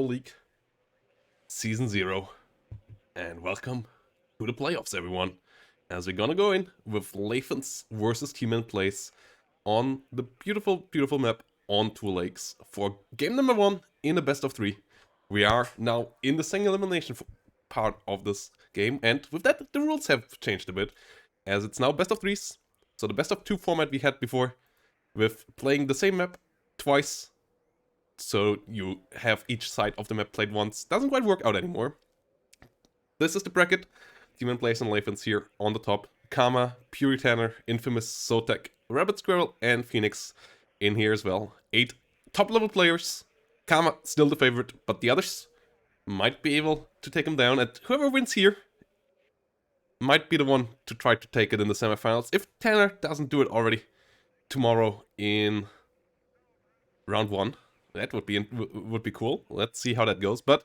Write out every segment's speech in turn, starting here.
League Season 0. And welcome to the playoffs, everyone. As we're gonna go in with Lathans versus Tmanplays on the beautiful, beautiful map on Two Lakes for game number 1 in the best of 3. We are now in the single elimination part of this game, and with that, the rules have changed a bit, as it's now best of 3s. So the best of 2 format we had before, with playing the same map twice, so you have each side of the map played once, doesn't quite work out anymore. This is the bracket. Tmanplays and Lathans here on the top. Karma, Puritaner, Infamous, Zotac, Rabbit Squirrel, and Phoenix in here as well. 8 top level players. Karma still the favorite, but the others might be able to take him down, and whoever wins here might be the one to try to take it in the semifinals, if Tanner doesn't do it already tomorrow in round 1. That would be cool. Let's see how that goes, but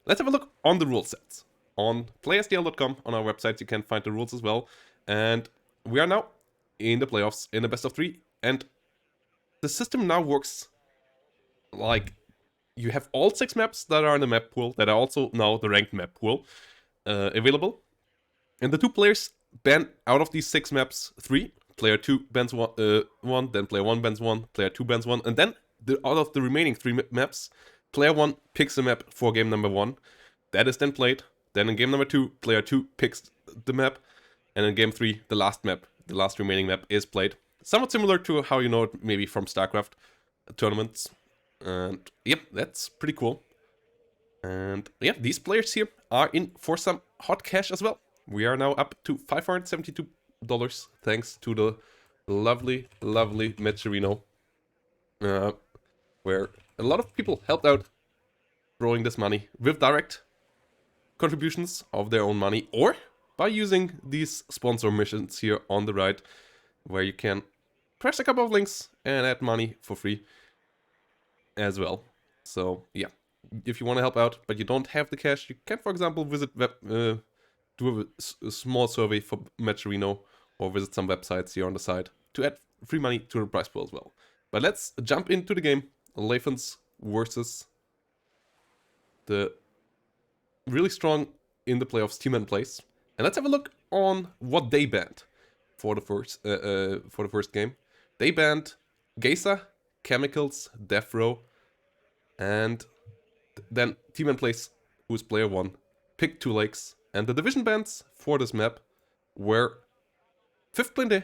let's have a look on the rule sets. On playersdl.com, on our website, you can find the rules as well. And we are now in the playoffs, in the best of 3. And the system now works like you have all 6 maps that are in the map pool, that are also now the ranked map pool available. And the 2 players ban out of these 6 maps 3. Player 2 bans 1, then player 1 bans 1, player 2 bans 1. And then out of the remaining 3 maps, player 1 picks a map for game number 1. That is then played. Then in game number 2, player 2 picks the map, and in game 3, the last map, the last remaining map, is played. Somewhat similar to how you know it maybe from StarCraft tournaments. And yep, that's pretty cool. And yeah, these players here are in for some hot cash as well. We are now up to $572 thanks to the lovely, lovely Mecherino, where a lot of people helped out throwing this money with direct contributions of their own money, or by using these sponsor missions here on the right, where you can press a couple of links and add money for free as well. So yeah, if you want to help out but you don't have the cash, you can, for example, visit do a small survey for Mecherino, or visit some websites here on the side to add free money to the prize pool as well. But let's jump into the game. Lathans versus the really strong in the playoffs Tmanplays, and let's have a look on what they banned for the first game. They banned Geisa, Chemicals, Death Row, and then Tmanplays, who's player 1, picked 2 lakes, and the division bans for this map were 5th Blinde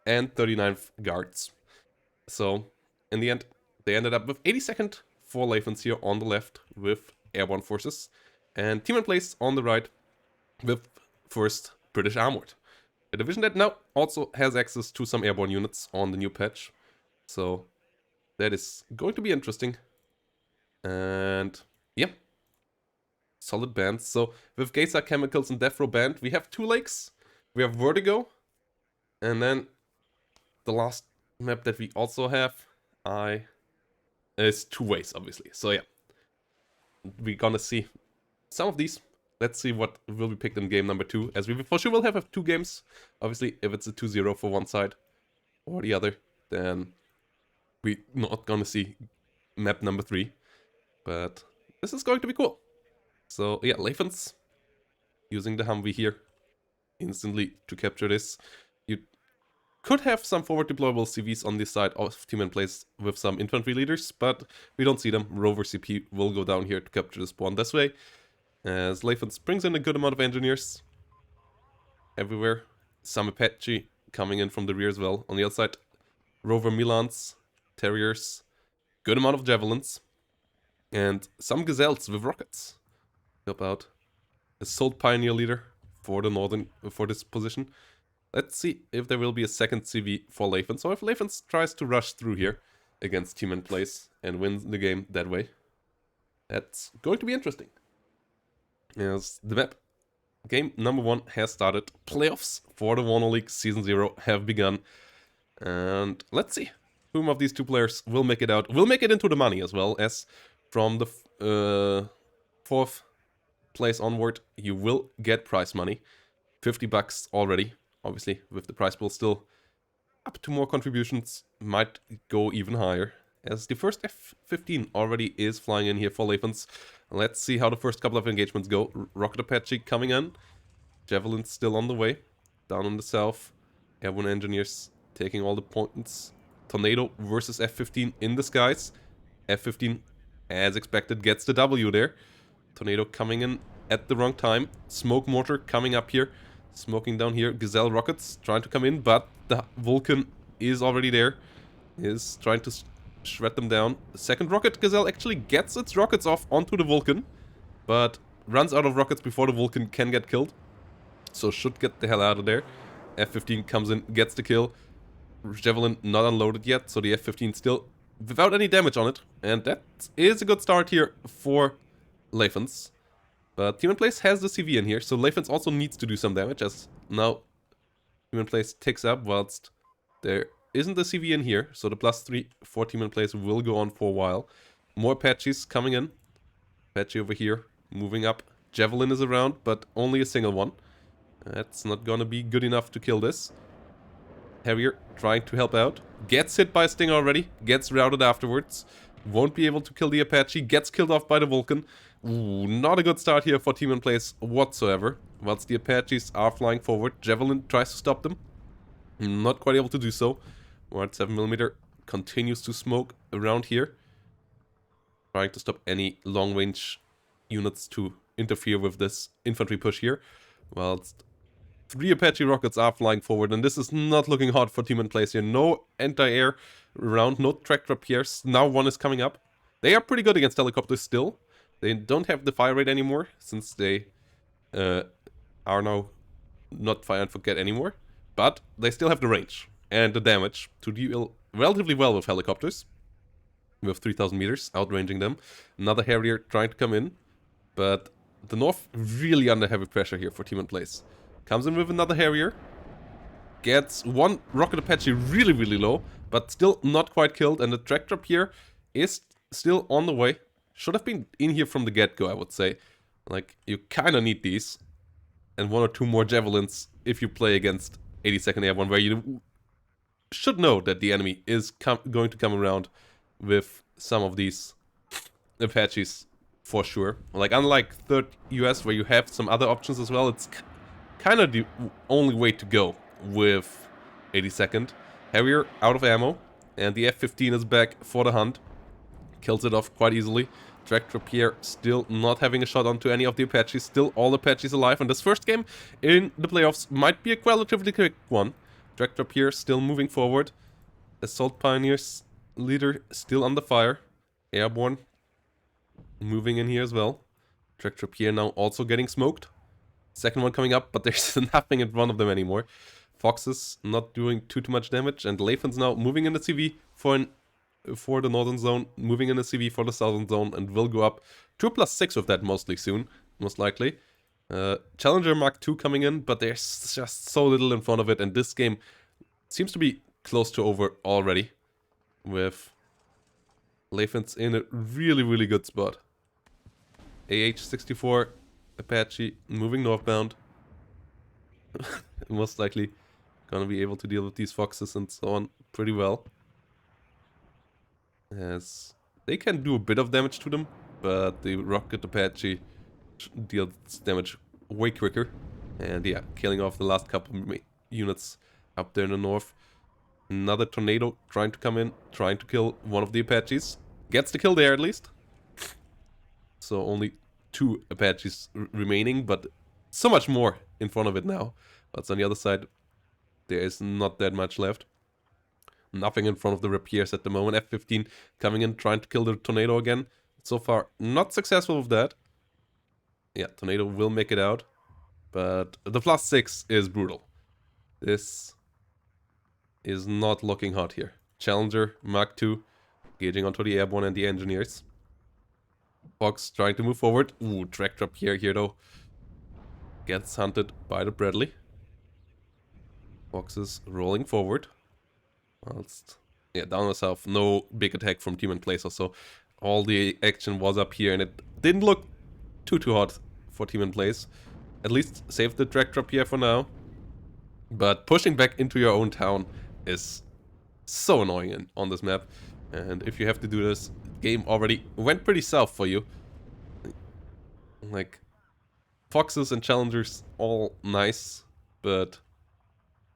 and 39th Guards. So in the end, they ended up with 82nd for Lathans here on the left with Airborne Forces, and Tmanplays on the right with 1st British Armored. A division that now also has access to some airborne units on the new patch. So that is going to be interesting. And yeah, solid bands. So with Geisa, Chemicals, and Death Row banned, we have 2 lakes. We have Vertigo. And then the last map that we also have is 2 ways, obviously. So yeah, we're gonna see some of these. Let's see what will be picked in game number 2, as we for sure will have 2 games. Obviously, if it's a 2-0 for one side or the other, then we're not gonna see map number 3. But this is going to be cool. So yeah, Lathans using the Humvee here instantly to capture this. You could have some forward deployable CVs on this side of Tmanplays with some infantry leaders, but we don't see them. Rover CP will go down here to capture the spawn this way, as Lathans brings in a good amount of engineers everywhere. Some Apache coming in from the rear as well. On the other side, Rover Milans, Terriers, good amount of Javelins, and some Gazelles with rockets. Help out. A Salt Pioneer leader for this position. Let's see if there will be a second CV for Lathans, or if Lathans tries to rush through here against Tmanplays and win the game that way. That's going to be interesting. As the map game number 1 has started. Playoffs for the WARNO League Season 0 have begun. And let's see whom of these 2 players will make it out. Will make it into the money as well, as from the 4th place onward, you will get prize money. $50 already. Obviously, with the prize pool still up to more contributions, might go even higher. As the first F-15 already is flying in here for Lathans. Let's see how the first couple of engagements go. Rocket Apache coming in. Javelin's still on the way. Down in the south. Airborne Engineers taking all the points. Tornado versus F-15 in the skies. F-15, as expected, gets the W there. Tornado coming in at the wrong time. Smoke Mortar coming up here. Smoking down here. Gazelle rockets trying to come in, but the Vulcan is already there. Is trying to shred them down. The second rocket, Gazelle actually gets its rockets off onto the Vulcan, but runs out of rockets before the Vulcan can get killed. So should get the hell out of there. F-15 comes in, gets the kill. Javelin not unloaded yet, so the F-15 still without any damage on it. And that is a good start here for Lathans. But Tmanplays has the CV in here, so Lathans also needs to do some damage, as now Tmanplays ticks up whilst there isn't the CV in here, so the +3 for Tmanplays will go on for a while. More Apaches coming in. Apache over here, moving up. Javelin is around, but only a single one. That's not gonna be good enough to kill this. Harrier trying to help out. Gets hit by a Stinger already. Gets routed afterwards. Won't be able to kill the Apache. Gets killed off by the Vulcan. Ooh, not a good start here for Tmanplays whatsoever. Whilst the Apaches are flying forward. Javelin tries to stop them. Not quite able to do so. We're at 7mm. Continues to smoke around here. Trying to stop any long-range units to interfere with this infantry push here. Whilst 3 Apache rockets are flying forward, and this is not looking hot for Tmanplays here. No anti-air around, no track Rapiers. Now one is coming up. They are pretty good against helicopters still. They don't have the fire rate anymore, since they are now not fire and forget anymore. But they still have the range and the damage to deal relatively well with helicopters. With 3,000 meters, outranging them. Another Harrier trying to come in, but the North really under heavy pressure here for Tmanplays. Comes in with another Harrier. Gets one Rocket Apache really, really low, but still not quite killed. And the track drop here is still on the way. Should have been in here from the get-go, I would say. Like, you kind of need these. And 1 or 2 more Javelins if you play against 82nd Airborne, where you should know that the enemy is going to come around with some of these Apaches for sure. Like, unlike 3rd US, where you have some other options as well, it's kind of the only way to go with 82nd. Harrier out of ammo, and the F-15 is back for the hunt. Kills it off quite easily. Tractor Pierre still not having a shot onto any of the Apaches. Still all Apaches alive, and this first game in the playoffs might be a relatively quick one. Tractor Pierre still moving forward. Assault Pioneers leader still under fire. Airborne moving in here as well. Tractor Pierre now also getting smoked. Second one coming up, but there's nothing in front of them anymore. Foxes not doing too much damage, and Lathans now moving in the CV for the northern zone, moving in the CV for the southern zone, and will go up to a +6 with that mostly soon, most likely. Challenger Mark II coming in, but there's just so little in front of it, and this game seems to be close to over already, with Lathans in a really, really good spot. AH-64 Apache moving northbound. Most likely gonna be able to deal with these foxes and so on pretty well. As they can do a bit of damage to them, but the Rocket Apache deals damage way quicker. And yeah, killing off the last couple units up there in the north. Another Tornado trying to come in, trying to kill one of the Apaches. Gets the kill there at least. So only 2 Apaches remaining, but so much more in front of it now. But on the other side, there is not that much left. Nothing in front of the Rapiers at the moment. F-15 coming in, trying to kill the Tornado again. So far, not successful with that. Yeah, Tornado will make it out. But the +6 is brutal. This is not looking hot here. Challenger, Mark II, gauging onto the Airborne and the Engineers. Fox trying to move forward. Ooh, track drop here though. Gets hunted by the Bradley. Fox is rolling forward. Whilst, yeah, down the south, no big attack from Tmanplays or so. All the action was up here, and it didn't look too hot for Tmanplays. At least save the track drop here for now. But pushing back into your own town is so annoying on this map. And if you have to do this, game already went pretty south for you. Like, Foxes and Challengers, all nice, but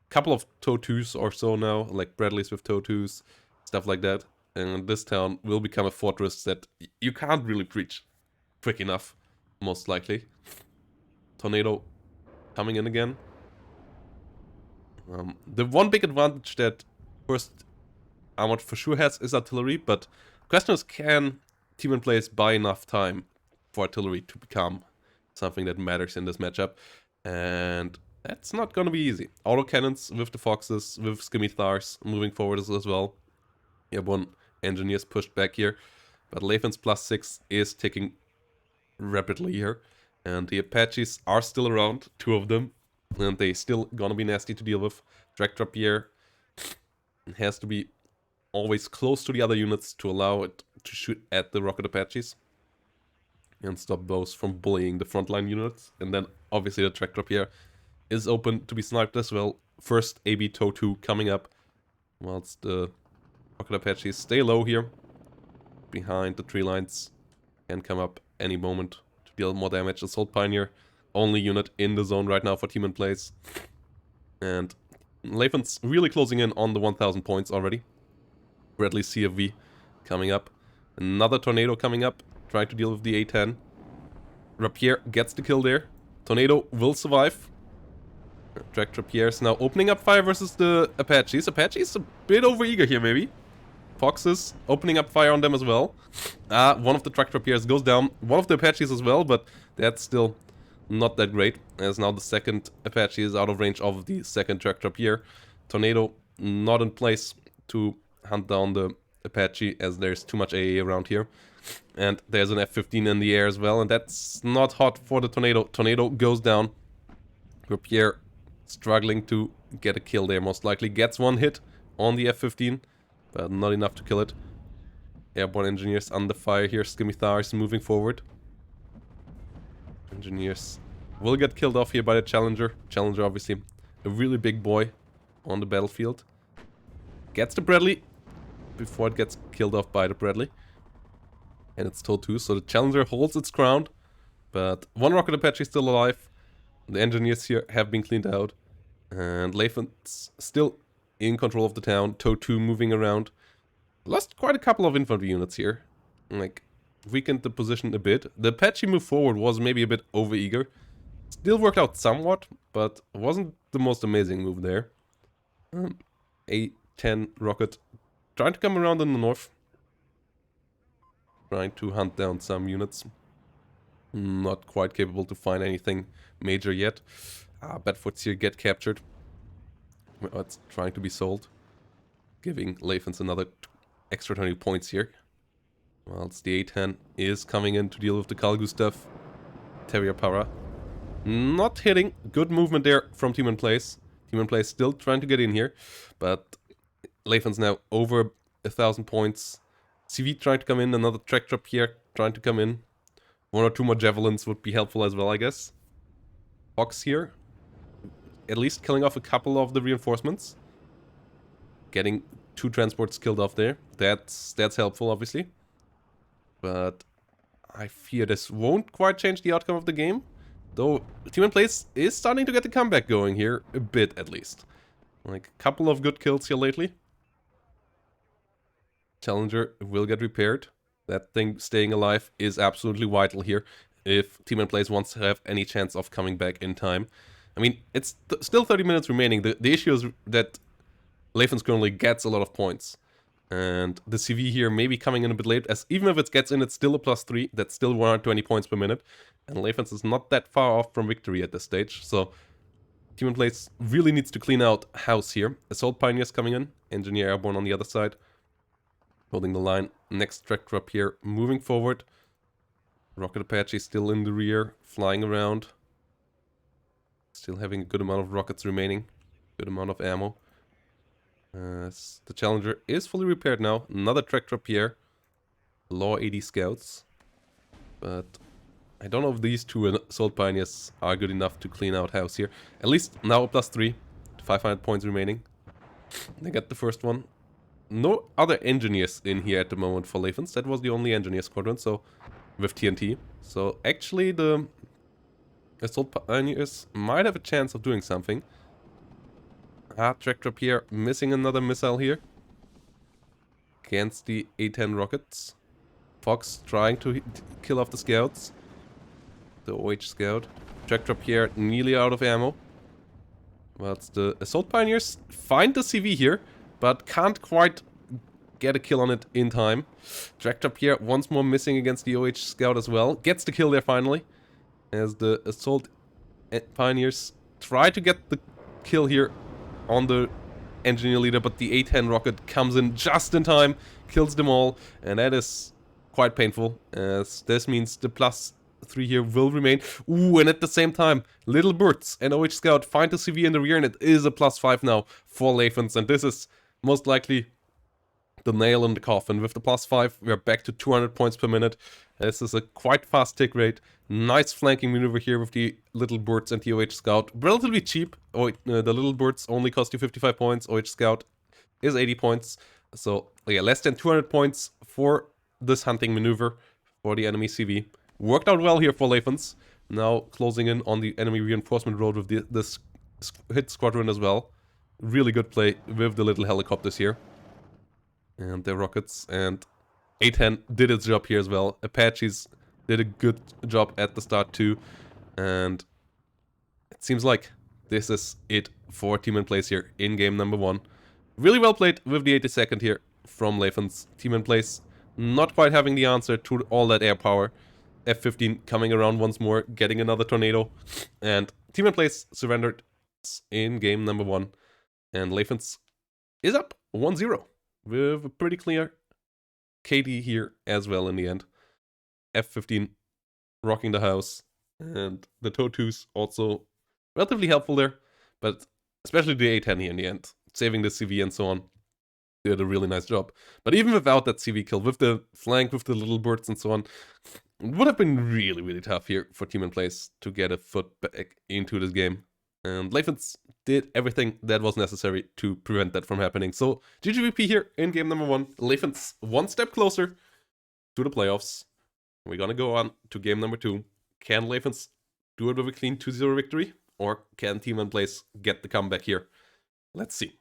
a couple of TOW2s or so now, like Bradleys with TOW2s, stuff like that. And this town will become a fortress that you can't really breach quick enough, most likely. Tornado coming in again. The one big advantage that first Armored for sure has is artillery, but question is, can Tmanplays buy enough time for artillery to become something that matters in this matchup? And that's not gonna be easy. Autocannons with the Foxes, with Skimmy moving forward as well. Airborne Engineers pushed back here, but Lathans +6 is ticking rapidly here. And the Apaches are still around, 2 of them, and they still gonna be nasty to deal with. Drag Drop here has to be always close to the other units to allow it to shoot at the Rocket Apaches and stop those from bullying the frontline units. And then obviously the Drag Drop here is open to be sniped as well. First AB TOW2 coming up, whilst the Rocket Apaches stay low here behind the tree lines, can come up any moment to deal more damage. Assault Pioneer, only unit in the zone right now for Tmanplays. And Lathans really closing in on the 1000 points already. Bradley CFV coming up. Another Tornado coming up, trying to deal with the A10. Rapier gets the kill there. Tornado will survive. Drag Rapier is now opening up fire versus the Apaches. Apaches a bit overeager here, maybe. Foxes opening up fire on them as well. One of the Drag Rapiers goes down. One of the Apaches as well, but that's still not that great, as now the second Apache is out of range of the second Drag Rapier. Tornado not in place to hunt down the Apache, as there's too much AA around here. And there's an F-15 in the air as well, and that's not hot for the Tornado. Tornado goes down. Rapier struggling to get a kill there, most likely. Gets one hit on the F-15, but not enough to kill it. Airborne Engineers under fire here. Skimmy moving forward. Engineers will get killed off here by the Challenger. Challenger, obviously, a really big boy on the battlefield. Gets the Bradley before it gets killed off by the Bradley. And it's TOW2, so the Challenger holds its ground. But one Rocket Apache is still alive. The Engineers here have been cleaned out. And Lathans still in control of the town. TOW2 moving around. Lost quite a couple of infantry units here. Like, weakened the position a bit. The Apache move forward was maybe a bit overeager. Still worked out somewhat, but wasn't the most amazing move there. A10 rocket trying to come around in the north. Trying to hunt down some units. Not quite capable to find anything major yet. Bedfords here get captured. Well, it's trying to be sold. Giving Lathans another extra 20 points here. Whilst the A10 is coming in to deal with the Carl Gustav. Terrier Para. Not hitting. Good movement there from Tmanplays. Tmanplays still trying to get in here. But Lathans now over 1000 points. CV trying to come in. Another Track Drop here trying to come in. 1 or 2 more Javelins would be helpful as well, I guess. Fox here. At least killing off a couple of the reinforcements. Getting 2 transports killed off there. That's helpful, obviously. But I fear this won't quite change the outcome of the game. Though Tmanplays is starting to get the comeback going here, a bit at least. Like a couple of good kills here lately. Challenger will get repaired. That thing staying alive is absolutely vital here if Tmanplays wants to have any chance of coming back in time. I mean, it's still 30 minutes remaining. The issue is that Lathans currently gets a lot of points. And the CV here may be coming in a bit late, as even if it gets in, it's still a +3. That's still 120 points per minute. And Lathans is not that far off from victory at this stage. So Tmanplays really needs to clean out house here. Assault Pioneers coming in. Engineer Airborne on the other side. Holding the line. Next Track Drop here. Moving forward. Rocket Apache still in the rear. Flying around. Still having a good amount of rockets remaining. Good amount of ammo. The Challenger is fully repaired now. Another Track Drop here. Law 80 Scouts. But I don't know if these 2 Assault Pioneers are good enough to clean out house here. At least now a +3. 500 points remaining. They get the first one. No other Engineers in here at the moment for Lathans. That was the only Engineer squadron, so with TNT. So actually the Assault Pioneers might have a chance of doing something. Tractor here, missing another missile here. Against the A-10 rockets. Fox trying to kill off the scouts. The OH scout. Tractor here nearly out of ammo. But the Assault Pioneers find the CV here, but can't quite get a kill on it in time. Tractor here once more missing against the OH scout as well. Gets the kill there finally. As the Assault Pioneers try to get the kill here on the engineer leader, but the A-10 rocket comes in just in time, kills them all, and that is quite painful, as this means the +3 here will remain. Ooh, and at the same time, Little Birds and OH Scout find the CV in the rear, and it is a +5 now for Lathans, and this is most likely the nail in the coffin. With the +5, we are back to 200 points per minute. This is a quite fast tick rate. Nice flanking maneuver here with the Little Birds and the OH Scout. Relatively cheap. The Little Birds only cost you 55 points. OH Scout is 80 points. So, yeah, less than 200 points for this hunting maneuver for the enemy CV. Worked out well here for Lathans. Now closing in on the enemy reinforcement road with this hit squadron as well. Really good play with the little helicopters here. And their rockets, and A-10 did its job here as well. Apaches did a good job at the start too, and it seems like this is it for Tmanplays here in game number 1. Really well played with the 82nd here from Lathans. Tmanplays not quite having the answer to all that air power. F-15 coming around once more, getting another tornado, and Tmanplays surrendered in game number 1, and Lathans is up 1-0. With a pretty clear KD here as well in the end. F-15 rocking the house. And the TOW2s also relatively helpful there. But especially the A-10 here in the end. Saving the CV and so on. Did a really nice job. But even without that CV kill, with the flank, with the Little Birds and so on, it would have been really, really tough here for Tmanplays to get a foot back into this game. And Lathans did everything that was necessary to prevent that from happening. So GGVP here in game number 1. Lathans one step closer to the playoffs. We're gonna go on to game number 2. Can Lathans do it with a clean 2-0 victory? Or can Tmanplays get the comeback here? Let's see.